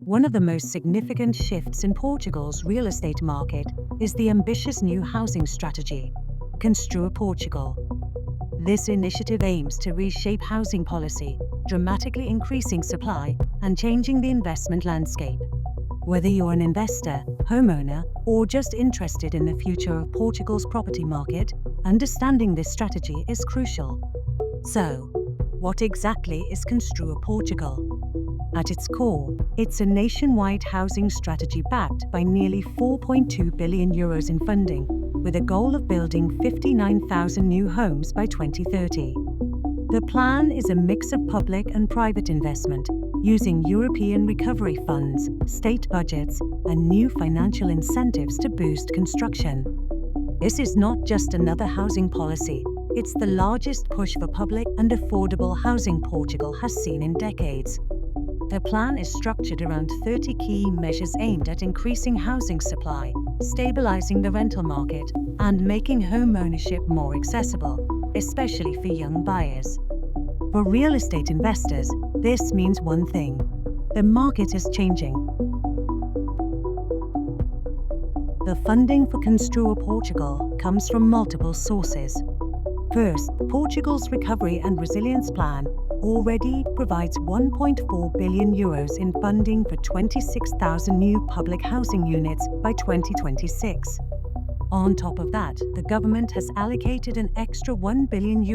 One of the most significant shifts in Portugal's real estate market is the ambitious new housing strategy, Construir Portugal. This initiative aims to reshape housing policy, dramatically increasing supply and changing the investment landscape. Whether you're an investor, homeowner, or just interested in the future of Portugal's property market, understanding this strategy is crucial. So, what exactly is Construir Portugal? At its core, it's a nationwide housing strategy backed by nearly €4.2 billion in funding, with a goal of building 59,000 new homes by 2030. The plan is a mix of public and private investment, using European recovery funds, state budgets, and new financial incentives to boost construction. This is not just another housing policy, it's the largest push for public and affordable housing Portugal has seen in decades. The plan is structured around 30 key measures aimed at increasing housing supply, stabilizing the rental market, and making home ownership more accessible, especially for young buyers. For real estate investors, this means one thing: the market is changing. The funding for Construir Portugal comes from multiple sources. First, Portugal's Recovery and Resilience Plan already provides €1.4 billion in funding for 26,000 new public housing units by 2026. On top of that, the government has allocated an extra €1 billion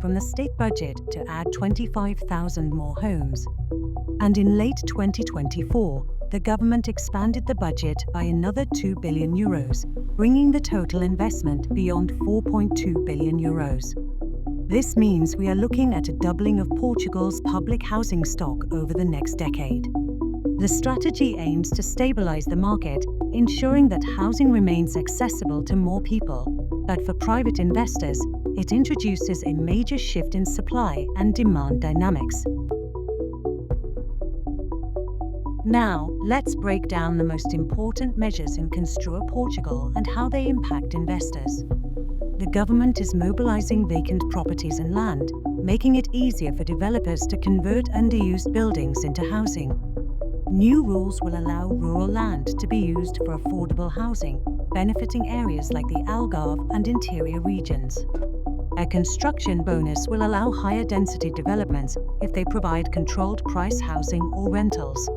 from the state budget to add 25,000 more homes. And in late 2024, the government expanded the budget by another €2 billion, bringing the total investment beyond €4.2 billion. This means we are looking at a doubling of Portugal's public housing stock over the next decade. The strategy aims to stabilize the market, ensuring that housing remains accessible to more people. But for private investors, it introduces a major shift in supply and demand dynamics. Now, let's break down the most important measures in Construir Portugal and how they impact investors. The government is mobilizing vacant properties and land, making it easier for developers to convert underused buildings into housing. New rules will allow rural land to be used for affordable housing, benefiting areas like the Algarve and interior regions. A construction bonus will allow higher density developments if they provide controlled price housing or rentals.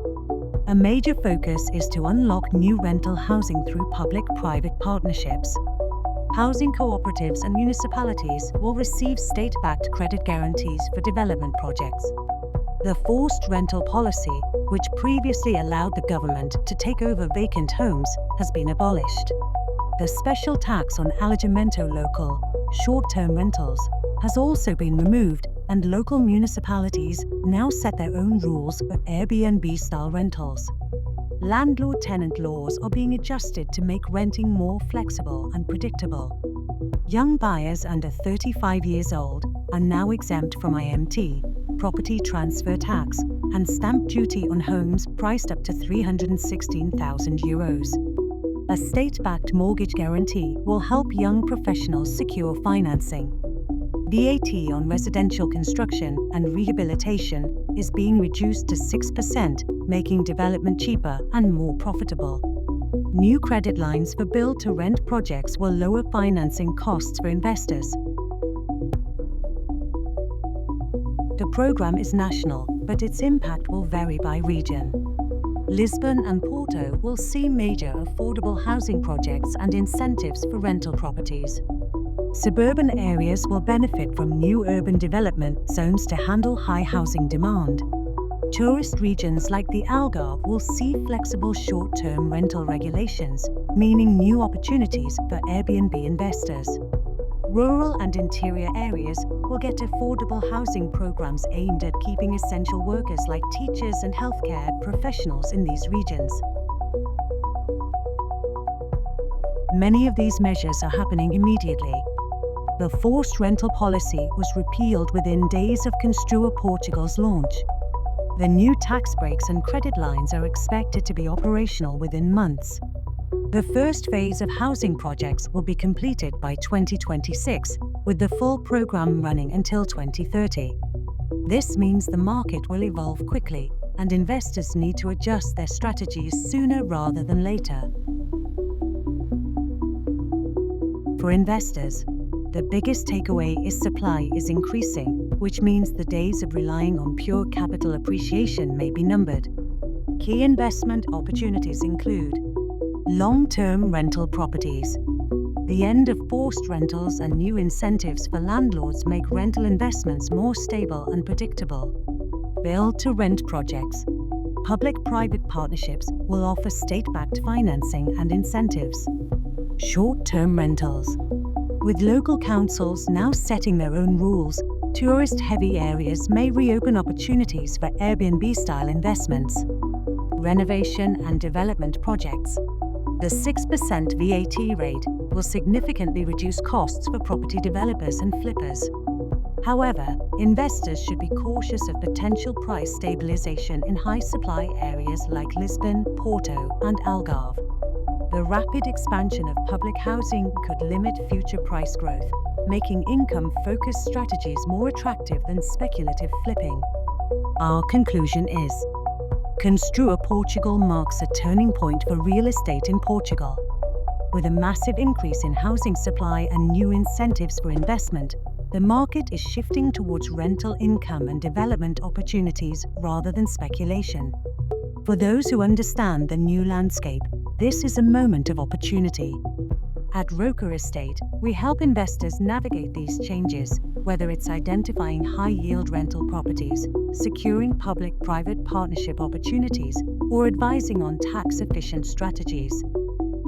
A major focus is to unlock new rental housing through public-private partnerships. Housing cooperatives and municipalities will receive state-backed credit guarantees for development projects. The forced rental policy, which previously allowed the government to take over vacant homes, has been abolished. The special tax on alojamento local, short-term rentals, has also been removed, and local municipalities now set their own rules for Airbnb-style rentals. Landlord-tenant laws are being adjusted to make renting more flexible and predictable. Young buyers under 35 years old are now exempt from IMT, property transfer tax, and stamp duty on homes priced up to €316,000. A state-backed mortgage guarantee will help young professionals secure financing. VAT on residential construction and rehabilitation is being reduced to 6%, making development cheaper and more profitable. New credit lines for build-to-rent projects will lower financing costs for investors. The program is national, but its impact will vary by region. Lisbon and Porto will see major affordable housing projects and incentives for rental properties. Suburban areas will benefit from new urban development zones to handle high housing demand. Tourist regions like the Algarve will see flexible short-term rental regulations, meaning new opportunities for Airbnb investors. Rural and interior areas will get affordable housing programs aimed at keeping essential workers like teachers and healthcare professionals in these regions. Many of these measures are happening immediately. The forced rental policy was repealed within days of Construir Portugal's launch. The new tax breaks and credit lines are expected to be operational within months. The first phase of housing projects will be completed by 2026, with the full program running until 2030. This means the market will evolve quickly, and investors need to adjust their strategies sooner rather than later. For investors, the biggest takeaway is supply is increasing, which means the days of relying on pure capital appreciation may be numbered. Key investment opportunities include long-term rental properties. The end of forced rentals and new incentives for landlords make rental investments more stable and predictable. Build-to-rent projects. Public-private partnerships will offer state-backed financing and incentives. Short-term rentals. With local councils now setting their own rules, tourist-heavy areas may reopen opportunities for Airbnb-style investments. Renovation and development projects. The 6% VAT rate will significantly reduce costs for property developers and flippers. However, investors should be cautious of potential price stabilization in high-supply areas like Lisbon, Porto, and Algarve. The rapid expansion of public housing could limit future price growth, making income-focused strategies more attractive than speculative flipping. Our conclusion is: Construir Portugal marks a turning point for real estate in Portugal. With a massive increase in housing supply and new incentives for investment, the market is shifting towards rental income and development opportunities rather than speculation. For those who understand the new landscape, this is a moment of opportunity. At Roker Estate, we help investors navigate these changes, whether it's identifying high-yield rental properties, securing public-private partnership opportunities, or advising on tax-efficient strategies.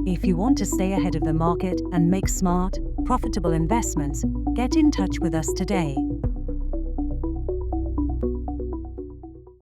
If you want to stay ahead of the market and make smart, profitable investments, get in touch with us today.